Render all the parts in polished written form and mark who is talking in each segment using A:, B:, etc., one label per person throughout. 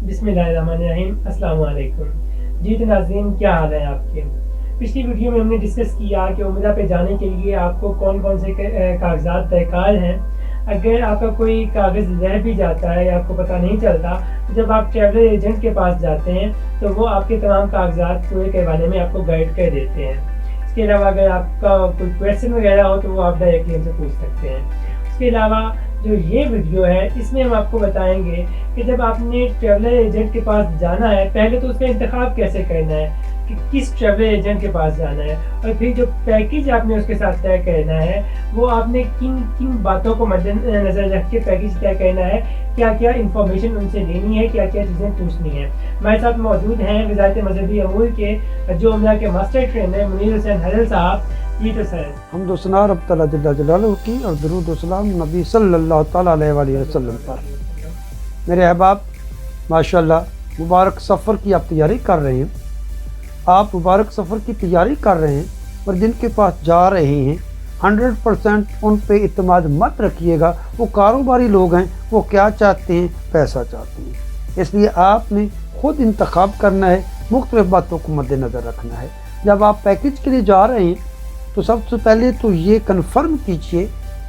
A: बिस्मिल्लाहिर्रहमानिर्रहीम। अस्सलाम वालेकुम। जी तो नाज़रीन, क्या हाल है आपके। पिछली वीडियो में हमने डिस्कस किया कि उम्रा पे जाने के लिए आपको कौन कौन से कागजात दरकार हैं। अगर आपका कोई कागज़ रह भी जाता है या आपको पता नहीं चलता, तो जब आप ट्रैवल एजेंट के पास जाते हैं तो वो आपके तमाम कागजात पूरे करवाने में आपको गाइड कर देते हैं। इसके अलावा अगर आपका कोई क्वेश्चन वगैरह हो तो वो आप डायरेक्टली हमसे पूछ सकते हैं। उसके अलावा जो ये वीडियो है इसमें हम आपको बताएंगे कि जब आपने ट्रैवलर एजेंट के पास जाना है, पहले तो उसका इंतखाब कैसे करना है कि किस ट्रैवलर एजेंट के पास जाना है, और फिर जो पैकेज आपने उसके साथ तय करना है वो आपने किन किन बातों को मद्देनजर रख के पैकेज तय करना है, क्या क्या इन्फॉर्मेशन उनसे लेनी है, क्या क्या चीज़ें पूछनी है। हमारे साथ मौजूद हैं वज़ारत मज़हबी अमूर के जो उम्रा के मास्टर ट्रेनर मुनीर हुसैन हलल साहब। जी तो सर,
B: हम्दुसना रब तआला जल्ल जलालहू की और दुरूद व सलाम नबी सल्लल्लाहु तआला अलैहि वसल्लम पर। मेरे अहबाब, माशाअल्लाह मुबारक सफ़र की आप तैयारी कर रहे हैं। आप मुबारक सफ़र की तैयारी कर रहे हैं और जिनके पास जा रहे हैं 100% उन पे इत्मीनान मत रखिएगा। वो कारोबारी लोग हैं, वो क्या चाहते हैं, पैसा चाहते हैं। इसलिए आपने ख़ुद इंतखाब करना है, मुख्तलिफ़ बातों को मद्देनज़र रखना है। जब आप पैकेज के लिए जा रहे हैं तो सबसे पहले तो ये कन्फर्म कीजिए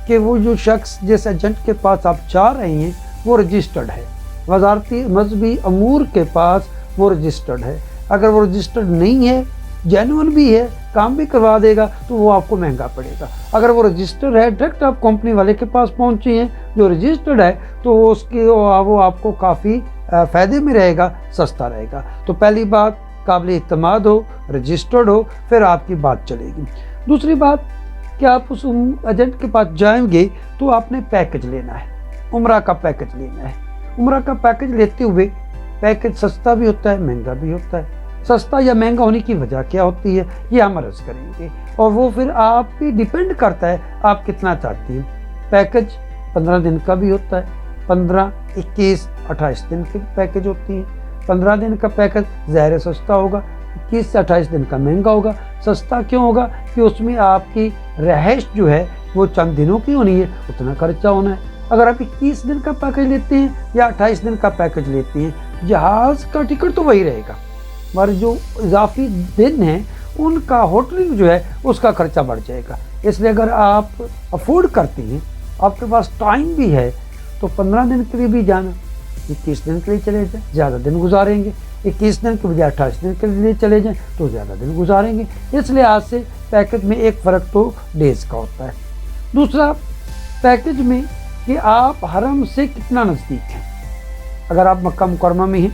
B: कि वो जो शख्स जिस एजेंट के पास आप जा रहे हैं वो रजिस्टर्ड है, वज़ारती मज़हबी अमूर के पास वो रजिस्टर्ड है। अगर वो रजिस्टर्ड नहीं है, जेन्युइन भी है, काम भी करवा देगा, तो वो आपको महंगा पड़ेगा। अगर वो रजिस्टर्ड है, डायरेक्ट आप कंपनी वाले के पास पहुँचे हैं जो रजिस्टर्ड है, तो वो आपको काफ़ी फ़ायदे में रहेगा, सस्ता रहेगा। तो पहली बात, काबिल इत्मीनान हो, रजिस्टर्ड हो, फिर आपकी बात चलेगी। दूसरी बात कि आप उस एजेंट के पास जाएंगे तो आपने पैकेज लेना है, उम्रा का पैकेज लेना है। उम्रा का पैकेज लेते हुए पैकेज सस्ता भी होता है, महंगा भी होता है। सस्ता या महंगा होने की वजह क्या होती है, ये हम अर्ज़ करेंगे, और वो फिर आप पे डिपेंड करता है आप कितना चाहती हैं। पैकेज 15 दिन का भी होता है, 15, 21, 28 दिन की पैकेज होती है। 15 दिन का पैकेज ज़ाहिर सस्ता होगा, 21 से 28 दिन का महंगा होगा। सस्ता क्यों होगा कि उसमें आपकी रहाइश जो है वो चंद दिनों की होनी है, उतना खर्चा होना है। अगर आप 21 दिन का पैकेज लेते हैं या 28 दिन का पैकेज लेते हैं, जहाज़ का टिकट तो वही रहेगा, मगर जो इजाफी दिन हैं उनका होटलिंग जो है उसका खर्चा बढ़ जाएगा। इसलिए अगर आप अफोर्ड करते हैं, आपके पास टाइम भी है, तो 15 दिन के लिए भी जाना, 21 दिन के लिए चले जाए, ज़्यादा दिन गुजारेंगे। 21 दिन के बजाय 28 दिन के लिए चले जाएं तो ज़्यादा दिन गुजारेंगे। इसलिए आज से पैकेज में एक फ़र्क तो डेज़ का होता है। दूसरा, पैकेज में कि आप हरम से कितना नज़दीक हैं। अगर आप मक्का मुकरमा में हैं,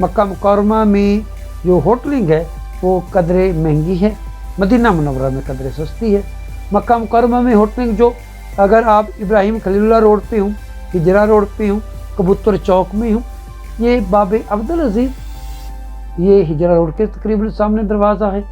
B: मक्का मुकरमा में जो होटलिंग है वो कदरे महंगी है, मदीना मुनव्वरा में कदरे सस्ती है। मक्का मुकरमा में होटलिंग जो, अगर आप इब्राहिम खलीलुल्लाह रोड पे हूँ, हिजरा रोड पे हूँ, कबूतर चौक में हूँ, ये बाबे अब्दुल अजीज़, ये हिजरा रोड के तकरीबन सामने दरवाज़ा है,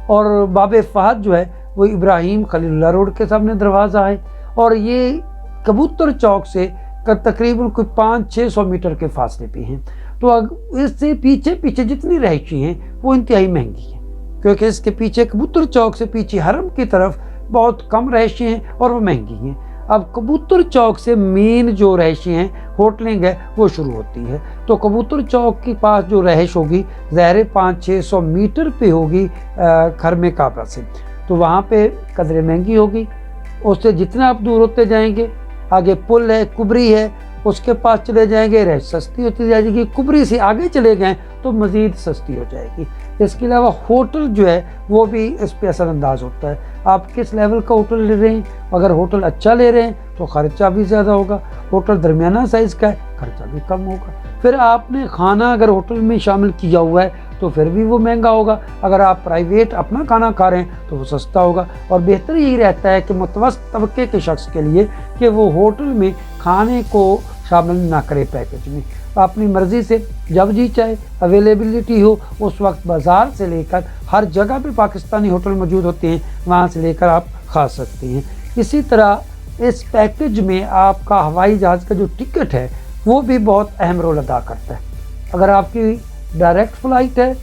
B: और बाबे फहद जो है वो इब्राहिम खलीलुल्लाह रोड के सामने दरवाज़ा है, और ये कबूतर चौक से तकरीबन कोई 500-600 मीटर के फासले पे हैं। तो इससे पीछे पीछे जितनी रहायशी हैं वो इंतहाई महंगी हैं, क्योंकि इसके पीछे कबूतर चौक से पीछे हरम की तरफ बहुत कम रहायशी हैं और वो महंगी हैं। अब कबूतर चौक से मेन जो रहायशी हैं, होटलिंग है, वो शुरू होती है। तो कबूतर चौक के पास जो रहायश होगी ज़ाहिर 500-600 मीटर पे होगी खरमे काबा से, तो वहाँ पे कदरे महंगी होगी। उससे जितना आप दूर होते जाएंगे, आगे पुल है, कुबरी है, उसके पास चले जाएंगे, रहायश सस्ती होती जाएगी। कुबरी से आगे चले गए तो मज़ीद सस्ती हो जाएगी। इसके अलावा होटल जो है वो भी इस पर असरअंदाज होता है, आप किस लेवल का होटल ले रहे हैं। अगर होटल अच्छा ले रहे हैं तो ख़र्चा भी ज़्यादा होगा, होटल दरमियाना साइज़ का है, खर्चा भी कम होगा। फिर आपने खाना अगर होटल में शामिल किया हुआ है तो फिर भी वो महंगा होगा। अगर आप प्राइवेट अपना खाना खा रहे हैं तो वो सस्ता होगा। और बेहतर यही रहता है कि मुतवस्सित तबके के शख्स के लिए कि वो होटल में खाने को शामिल ना करे पैकेज में। अपनी मर्ज़ी से जब जी चाहे, अवेलेबिलिटी हो, उस वक्त बाज़ार से लेकर हर जगह पे पाकिस्तानी होटल मौजूद होते हैं, वहाँ से लेकर आप खा सकते हैं। इसी तरह इस पैकेज में आपका हवाई जहाज़ का जो टिकट है वो भी बहुत अहम रोल अदा करता है। अगर आपकी डायरेक्ट फ़्लाइट है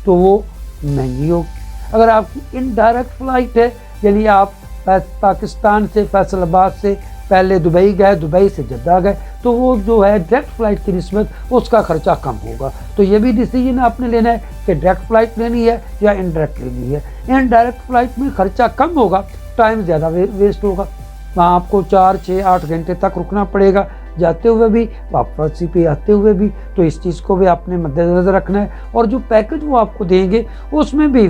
B: तो वो महंगी होगी। अगर आपकी इनडायरेक्ट फ़्लाइट है, यानी आप पाकिस्तान से, फैसलाबाद से پہلے دبئی گئے، دبئی سے جدہ گئے، تو وہ جو ہے ڈائریکٹ فلائٹ کی نسبت اس کا خرچہ کم ہوگا. تو یہ بھی ڈیسیجن آپ نے لینا ہے کہ ڈائریکٹ فلائٹ لینی ہے یا انڈائریکٹ لینی ہے. انڈائریکٹ فلائٹ میں خرچہ کم ہوگا، ٹائم زیادہ ویسٹ ہوگا. وہاں آپ کو 4 6 8 گھنٹے تک رکنا پڑے گا، جاتے ہوئے بھی واپسی پہ آتے ہوئے بھی. تو اس چیز کو بھی آپ نے مد نظر رکھنا ہے. اور جو پیکج وہ آپ کو دیں گے اس میں بھی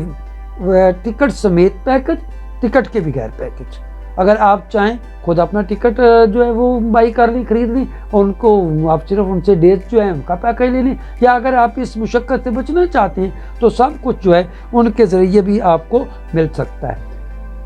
B: ٹکٹ سمیت پیکج، ٹکٹ کے بغیر پیکج. اگر آپ چاہیں خود اپنا ٹکٹ جو ہے وہ بائی کر لیں، خرید لیں، اور ان کو آپ صرف ان سے ڈیٹ جو ہے ان کا پیکج لے لیں. یا اگر آپ اس مشقت سے بچنا چاہتے ہیں تو سب کچھ جو ہے ان کے ذریعے بھی آپ کو مل سکتا ہے.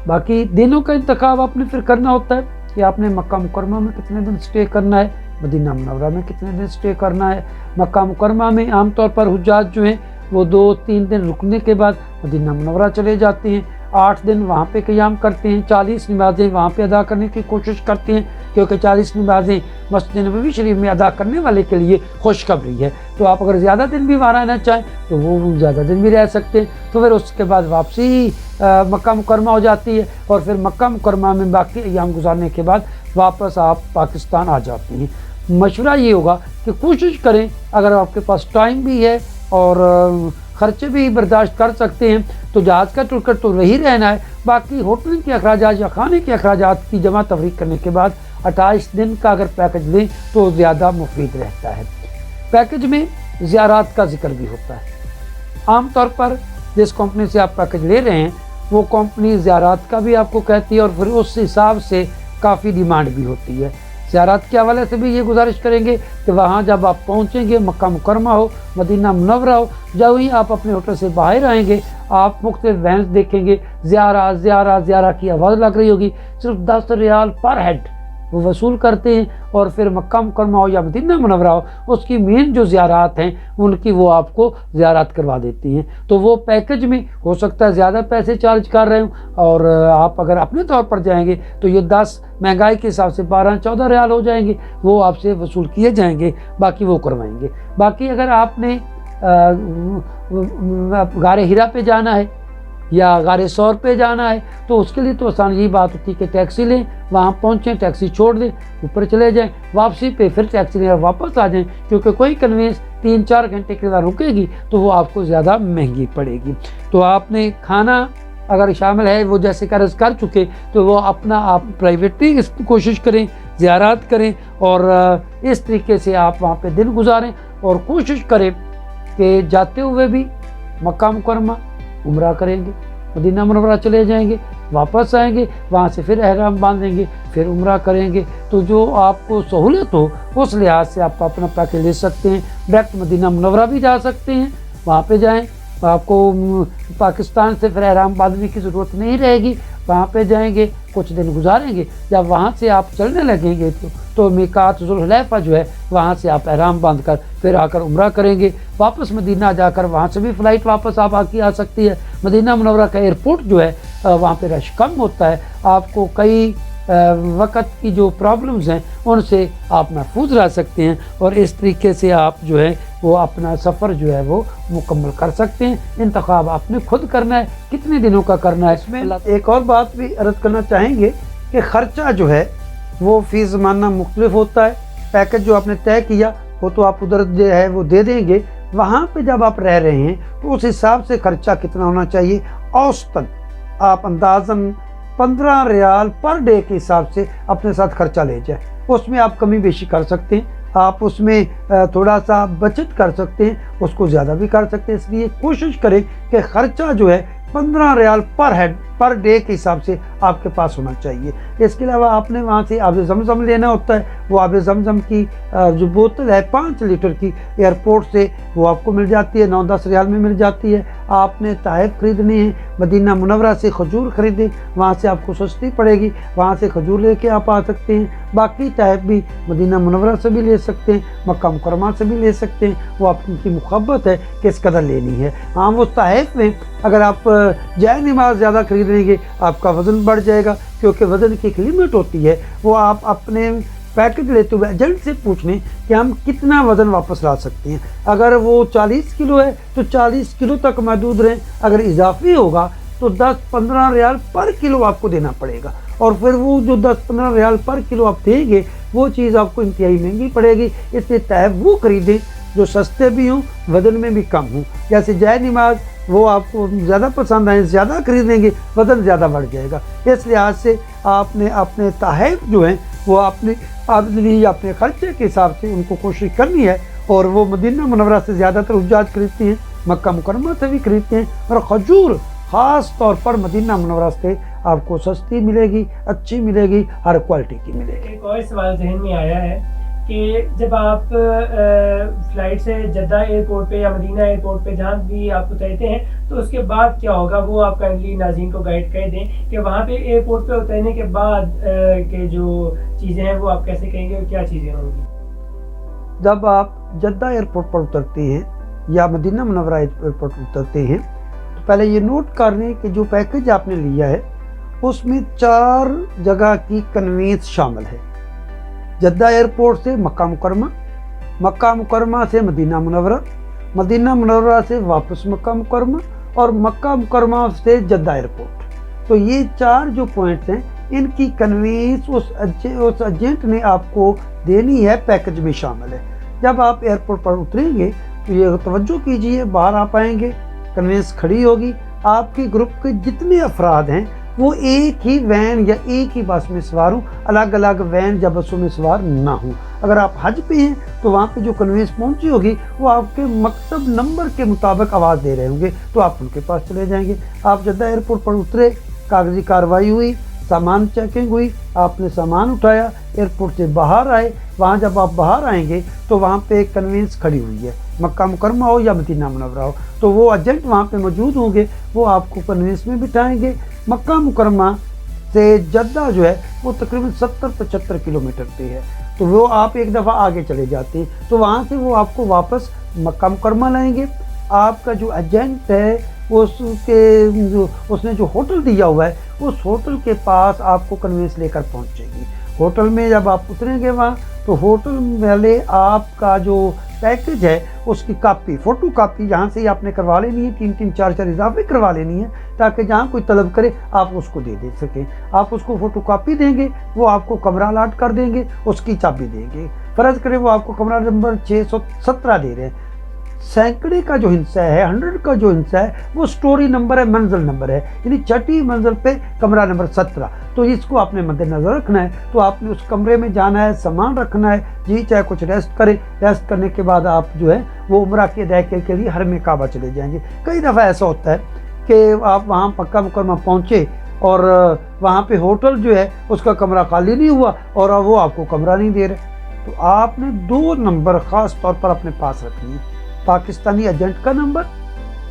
B: باقی دنوں کا انتخاب آپ نے پھر کرنا ہوتا ہے کہ آپ نے مکہ مکرمہ میں کتنے دن سٹے کرنا ہے، مدینہ منورہ میں کتنے دن سٹے کرنا ہے. مکہ مکرمہ میں عام طور پر حجاج جو ہیں وہ 2-3 دن رکنے کے بعد مدینہ منورہ چلے جاتے ہیں، 8 دن وہاں پہ قیام کرتے ہیں، 40 نمازیں وہاں پہ ادا کرنے کی کوشش کرتے ہیں، کیونکہ 40 نمازیں مسجد نبوی شریف میں ادا کرنے والے کے لیے خوشخبری ہے. تو آپ اگر زیادہ دن بھی وہاں رہنا چاہیں تو وہ زیادہ دن بھی رہ سکتے ہیں. تو پھر اس کے بعد واپسی مکہ مکرمہ ہو جاتی ہے، اور پھر مکہ مکرمہ میں باقی ایام گزارنے کے بعد واپس آپ پاکستان آ جاتے ہیں. مشورہ یہ ہوگا کہ کوشش کریں، اگر آپ کے پاس ٹائم بھی ہے اور خرچے بھی برداشت کر سکتے ہیں تو جہاز کا ٹکٹ تو رہی رہنا ہے، باقی ہوٹل کے اخراجات یا کھانے کے اخراجات کی جمع تفریق کرنے کے بعد 28 دن کا اگر پیکج لیں تو زیادہ مفید رہتا ہے. پیکج میں زیارات کا ذکر بھی ہوتا ہے. عام طور پر جس کمپنی سے آپ پیکج لے رہے ہیں وہ کمپنی زیارات کا بھی آپ کو کہتی ہے، اور پھر اس حساب سے کافی ڈیمانڈ بھی ہوتی ہے. زیارات کے حوالے سے بھی یہ گزارش کریں گے کہ وہاں جب آپ پہنچیں گے، مکہ مکرمہ ہو، مدینہ منورہ ہو، جب ہی آپ اپنے ہوٹل سے باہر آئیں گے آپ مختلف وینز دیکھیں گے، زیارہ زیارہ زیارہ کی آواز لگ رہی ہوگی. صرف 10 ریال پر ہیڈ وہ وصول کرتے ہیں، اور پھر مکہ مکرمہ ہو یا مدینہ منورہ ہو اس کی مین جو زیارات ہیں ان کی وہ آپ کو زیارات کروا دیتی ہیں. تو وہ پیکج میں ہو سکتا ہے زیادہ پیسے چارج کر رہے ہوں، اور آپ اگر اپنے طور پر جائیں گے تو یہ 10 مہنگائی کے حساب سے 12-14 ریال ہو جائیں گے، وہ آپ سے وصول کیے جائیں گے، باقی وہ کروائیں گے. باقی اگر آپ نے غار ہرا پہ جانا ہے یا غار ثور پہ جانا ہے تو اس کے لیے تو آسان یہی بات ہوتی ہے کہ ٹیکسی لیں، وہاں پہنچیں، ٹیکسی چھوڑ دیں، اوپر چلے جائیں، واپسی پہ پھر ٹیکسی لیں اور واپس آ جائیں. کیونکہ کوئی کنوینس 3-4 گھنٹے کے بعد رکے گی تو وہ آپ کو زیادہ مہنگی پڑے گی. تو آپ نے کھانا اگر شامل ہے وہ جیسے قرض کر چکے تو وہ اپنا آپ پرائیویٹلی اس کی کوشش کریں، زیارات کریں، اور اس طریقے سے آپ وہاں پہ دن گزاریں. اور کوشش کریں کہ جاتے ہوئے بھی مکہ مکرمہ عمرہ کریں گے، مدینہ منورہ چلے جائیں گے، واپس آئیں گے، وہاں سے پھر احرام باندھیں گے، پھر عمرہ کریں گے. تو جو آپ کو سہولت ہو اس لحاظ سے آپ اپنا پیکج لے سکتے ہیں. ڈائریکٹ مدینہ منورہ بھی جا سکتے ہیں، وہاں پہ جائیں، آپ کو پاکستان سے پھر احرام باندھنے کی ضرورت نہیں رہے گی. وہاں پہ جائیں گے، کچھ دن گزاریں گے، جب وہاں سے آپ چلنے لگیں گے تو میقات ذوالحلیفہ جو ہے وہاں سے آپ احرام باندھ کر پھر آ کر عمرہ کریں گے. واپس مدینہ جا کر وہاں سے بھی فلائٹ واپس آپ آ سکتی ہے. مدینہ منورہ کا ایئرپورٹ جو ہے وہاں پہ رش کم ہوتا ہے، آپ کو کئی وقت کی جو پرابلمز ہیں ان سے آپ محفوظ رہ سکتے ہیں، اور اس طریقے سے آپ جو ہے وہ اپنا سفر جو ہے وہ مکمل کر سکتے ہیں. انتخاب آپ نے خود کرنا ہے کتنے دنوں کا کرنا ہے. اس میں ایک اور بات بھی عرض کرنا چاہیں گے کہ خرچہ جو ہے وہ فی زمانہ مختلف ہوتا ہے. پیکج جو آپ نے طے کیا وہ تو آپ ادھر جو ہے وہ دے دیں گے، وہاں پہ جب آپ رہ رہے ہیں تو اس حساب سے خرچہ کتنا ہونا چاہیے. اوسطاً آپ اندازاً 15 ریال پر ڈے کے حساب سے اپنے ساتھ خرچہ لے جائیں. اس میں آپ کمی بیشی کر سکتے ہیں، آپ اس میں تھوڑا سا بچت کر سکتے ہیں، اس کو زیادہ بھی کر سکتے ہیں. اس لیے کوشش کریں کہ خرچہ جو ہے 15 ریال پر ہیڈ پر ڈے کے حساب سے آپ کے پاس ہونا چاہیے. اس کے علاوہ آپ نے وہاں سے آب زمزم لینا ہوتا ہے. وہ آب زمزم کی جو بوتل ہے 5 لیٹر کی ایئرپورٹ سے وہ آپ کو مل جاتی ہے، 9-10 ریال میں مل جاتی ہے. آپ نے تحائف خریدنے ہیں، مدینہ منورہ سے کھجور خریدیں، وہاں سے آپ کو سستی پڑے گی، وہاں سے کھجور لے کے آپ آ سکتے ہیں. باقی تحائف بھی مدینہ منورہ سے بھی لے سکتے ہیں، مکہ مکرمہ سے بھی لے سکتے ہیں. وہ آپ کی محبت ہے کہ اس قدر لینی ہے. ہاں وہ تحائف میں اگر آپ جائے نماز زیادہ خرید لیں گے آپ کا وزن بڑھ جائے گا، کیونکہ وزن کی ایک لیمٹ ہوتی ہے. وہ آپ اپنے پیکج لیتے ہوئے ایجنٹ سے پوچھ لیں کہ ہم کتنا وزن واپس لا سکتے ہیں. اگر وہ 40 کلو ہے تو 40 کلو تک محدود رہیں. اگر اضافی ہوگا तो 10-15 रियाल पर किलो आपको देना पड़ेगा, और फिर वो जो 10-15 रियाल पर किलो आप देंगे वो चीज़ आपको इंतहाई महंगी पड़ेगी। इसलिए तैब वो खरीदें जो सस्ते भी हों, वज़न में भी कम हों। जैसे जय नमाज वो आपको ज़्यादा पसंद आए, ज़्यादा खरीदेंगे वज़न ज़्यादा बढ़ जाएगा। इस लिहाज से आपने अपने तहफ़ जो हैं वो अपने आमदनी या अपने खर्चे के हिसाब से उनको कोशिश करनी है, और वो मदीना मुनव्वरा से ज़्यादातर हुज्जाज खरीदते हैं, मक्का मुकर्रमा से भी खरीदते हैं, और खजूर ख़ास तौर पर मदीना मुनव्वरा से आपको सस्ती मिलेगी, अच्छी मिलेगी, हर क्वालिटी की मिलेगी।
A: एक और सवाल जहन में आया है कि जब आप फ्लाइट से जद्दा एयरपोर्ट पे या मदीना एयरपोर्ट पे जहाँ भी आप उतरते हैं तो उसके बाद क्या होगा, वो आप काइंडली नाज़रीन को गाइड कर दें कि वहाँ पे एयरपोर्ट पे उतरने के बाद के जो चीज़ें हैं वो आप कैसे करेंगे और क्या चीज़ें होंगी।
B: जब आप जद्दा एयरपोर्ट पर उतरते हैं या मदीना मुनव्वरा एयरपोर्ट पर उतरते हैं तो पहले ये नोट कर लें कि जो पैकेज आपने लिया है उसमें 4 जगह की कन्वेंस शामिल है। जद्दा एयरपोर्ट से मक्का मुकरमा, मक्का मुकरमा से मदीना मुनव्वरा, मदीना मुनव्वरा से वापस मक्का मुकरमा, और मक्का मुकरमा से जद्दा एयरपोर्ट। तो ये 4 जो पॉइंट्स हैं इनकी कन्वेंस उस एजेंट ने आपको देनी है, पैकेज में शामिल है। जब आप एयरपोर्ट पर उतरेंगे तो ये तवज्जो कीजिए, बाहर आप आएंगे, कन्वेंस खड़ी होगी, आपके ग्रुप के जितने अफराद हैं वो एक ही वैन या एक ही बस में सवार हों, अलग अलग वैन या बसों में सवार ना हों। अगर आप हज पे हैं तो वहाँ पे जो कन्वेंस पहुँची होगी वो आपके मकतब नंबर के मुताबिक आवाज़ दे रहे होंगे, तो आप उनके पास चले जाएंगे। आप जद्दा एयरपोर्ट पर उतरे, कागजी कार्रवाई हुई, सामान चेकिंग हुई, आपने सामान उठाया, एयरपोर्ट से बाहर आए। वहाँ जब आप बाहर आएंगे तो वहाँ पे एक कन्वेंस खड़ी हुई है, मक्का मुकरमा हो या मदीना मुनव्वरा हो, तो वो एजेंट वहाँ पे मौजूद होंगे, वो आपको कन्वेंस में बिठाएंगे। मक्का मुकरमा से जद्दा जो है वो तकरीबन 70-75 किलोमीटर पे है, तो वो आप एक दफ़ा आगे चले जाते हैं तो वहाँ से वो आपको वापस मक्का मुकरमा लाएंगे। आपका जो एजेंट है उसने जो होटल दिया हुआ है उस होटल के पास आपको कन्वेंस लेकर पहुँचेगी। होटल में जब आप उतरेंगे वहाँ तो होटल वाले आपका जो पैकेज है उसकी कापी, फ़ोटो कापी यहाँ से ही आपने करवा लेनी है, 3-3 4-4 इजाफे करवा लेनी है, ताकि जहाँ कोई तलब करे आप उसको दे सकें। आप उसको फ़ोटो कापी देंगे, वो आपको कमरा अलाट कर देंगे, उसकी चाबी देंगे। फ़र्ज़ करें वो आपको कमरा नंबर 617 दे रहे हैं, सैकड़े का जो हिस्सा है, 100 का जो हिस्सा है वो स्टोरी नंबर है, मंजिल नंबर है, यानी 6ठी मंजिल पे कमरा नंबर 17। तो इसको आपने मद्देनज़र रखना है। तो आपने उस कमरे में जाना है, सामान रखना है, जी चाहे कुछ रेस्ट करें, रेस्ट करने के बाद आप जो है वो उम्रा के अदायगी के लिए हरम काबा चले जाएंगे। कई दफ़ा ऐसा होता है कि आप वहाँ मक्का मुकरमा पहुँचे और वहाँ पे होटल जो है उसका कमरा खाली नहीं हुआ और वो आपको कमरा नहीं दे रहे। तो आपने 2 नंबर ख़ास तौर पर अपने पास रखनी है, पाकिस्तानी एजेंट का नंबर,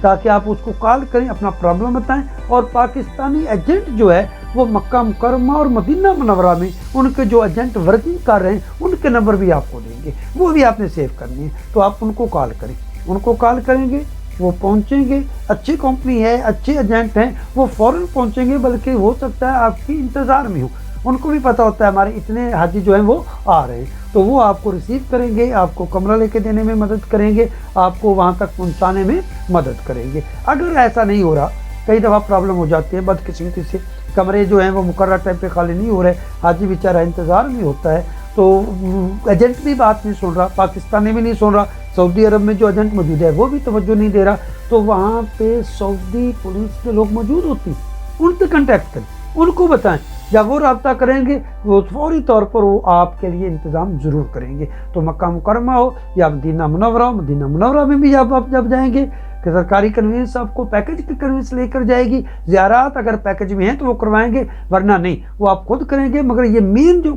B: ताकि आप उसको कॉल करें, अपना प्रॉब्लम बताएं, और पाकिस्तानी एजेंट जो है वो मक्का मुकरमा और मदीना मुनव्वरा में उनके जो एजेंट वर्किंग कर रहे हैं उनके नंबर भी आपको देंगे, वो भी आपने सेव करनी है। तो आप उनको कॉल करें, उनको कॉल करेंगे, वो पहुंचेंगे, अच्छी कंपनी है, अच्छे एजेंट हैं, वो फ़ौरन पहुंचेंगे, बल्कि हो सकता है आपकी इंतज़ार में हो। उनको भी पता होता है हमारे इतने हाजी जो हैं वो आ रहे हैं, तो वो आपको रिसीव करेंगे, आपको कमरा लेके देने में मदद करेंगे, आपको वहाँ तक पहुँचाने में मदद करेंगे। अगर ऐसा नहीं हो रहा, कई दफ़ा प्रॉब्लम हो जाती है बदकिस्मती से, कमरे जो हैं वो मुकर्रर टाइम पे खाली नहीं हो रहे, हाजी बेचारा इंतज़ार में होता है, तो एजेंट भी बात नहीं सुन रहा, पाकिस्तानी भी नहीं सुन रहा, सऊदी अरब में जो एजेंट मौजूद है वो भी तवज्जो नहीं दे रहा, तो वहाँ पे सऊदी पुलिस के लोग मौजूद होती हैं, उनसे कॉन्टैक्ट करें, उनको बताएं, जब वो रब्ता करेंगे वो फौरी तौर पर वो आपके लिए इंतज़ाम ज़रूर करेंगे। तो मक्का मुकरमा हो या मदीना मुनव्वरा हो, मदीना मुनव्वरा में भी आप जब जाएंगे कि सरकारी कन्वेंस आपको पैकेज की कन्वेंस लेकर जाएगी। ज़ियारत अगर पैकेज में है तो वो करवाएंगे, वरना नहीं, वो आप खुद करेंगे। मगर ये मेन जो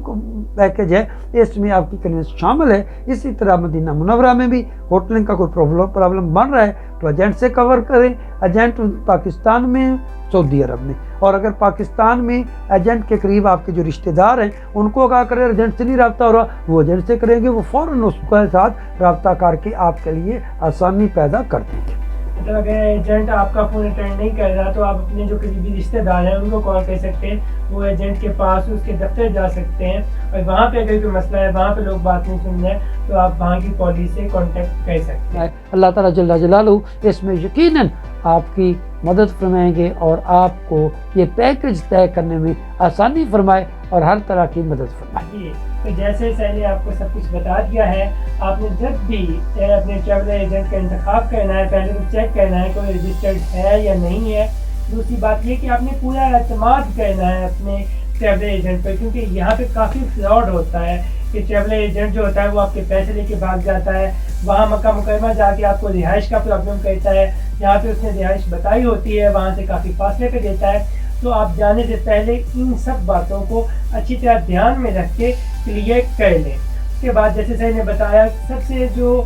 B: पैकेज है इसमें आपकी कन्वेंस शामिल है। इसी तरह मदीना मुनव्वरा में भी होटलिंग का कोई प्रॉब्लम बन रहा है तो एजेंट से कवर करें, एजेंट पाकिस्तान में, सऊदी अरब में, और अगर पाकिस्तान में एजेंट के करीब आपके जो रिश्तेदार हैं उनको कहा करें एजेंट से नहीं रब्ता हो रहा, वो एजेंट से करेंगे, वो फ़ौरन उसके साथ रब्ता करके आपके लिए आसानी पैदा कर देंगे।
A: मतलब अगर एजेंट आपका फ़ोन अटेंड नहीं कर रहा तो आप अपने जो करीबी रिश्तेदार हैं उनको कॉल कर सकते हैं, वो एजेंट के पास उसके दफ्तर जा सकते हैं, और वहाँ पे अगर कोई मसला है, वहाँ पे लोग बात नहीं सुन रहे हैं तो आप वहाँ की पुलिस से कांटेक्ट कर सकते हैं।
B: अल्लाह ताला जल्ला जलालहू इसमें यकीनन آپ کی مدد فرمائیں گے اور آپ کو یہ پیکج طے کرنے میں آسانی فرمائے اور ہر طرح کی مدد فرمائے۔
A: جی، تو جیسے سر نے آپ کو سب کچھ بتا دیا ہے، آپ نے جب بھی اپنے ٹریول ایجنٹ کا انتخاب کرنا ہے پہلے تو چیک کرنا ہے کوئی رجسٹرڈ ہے یا نہیں ہے۔ دوسری بات یہ کہ آپ نے پورا اعتماد کرنا ہے اپنے ٹریول ایجنٹ پہ، کیونکہ یہاں پہ کافی فراڈ ہوتا ہے کہ ٹریول ایجنٹ جو ہوتا ہے وہ آپ کے پیسے لے کے بھاگ جاتا ہے، وہاں مکہ مکرمہ جا کے آپ کو رہائش کا پرابلم کرتا ہے، جہاں پہ اس نے رہائش بتائی ہوتی ہے وہاں سے کافی فاصلے پہ دیتا ہے۔ تو آپ جانے سے پہلے ان سب باتوں کو اچھی طرح دھیان میں رکھ کے کلیئر کر لیں۔ اس کے بعد جیسے سر نے بتایا سب سے جو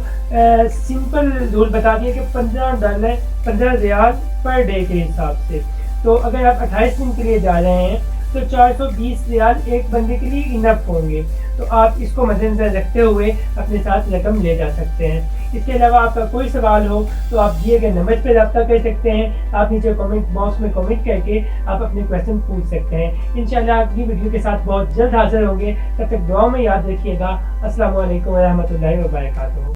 A: سمپل رول بتا دیا کہ $15 ریال پر ڈے کے حساب سے، تو اگر آپ 28 دن کے لیے جا رہے ہیں تو 420 ریال ایک بندے کے لیے انف ہوں گے، تو آپ اس کو مد نظر رکھتے ہوئے اپنے ساتھ رقم لے جا سکتے ہیں۔ اس کے علاوہ آپ کا کوئی سوال ہو تو آپ دیے گئے نمبر پہ رابطہ کر سکتے ہیں، آپ نیچے کامنٹ باکس میں کامنٹ کر کے آپ اپنے کویشچن پوچھ سکتے ہیں۔ انشاءاللہ اگلی ویڈیو کے ساتھ بہت جلد حاضر ہوں گے، تب تک دعاؤں میں یاد رکھیے گا۔ السلام علیکم ورحمۃ اللہ وبرکاتہ۔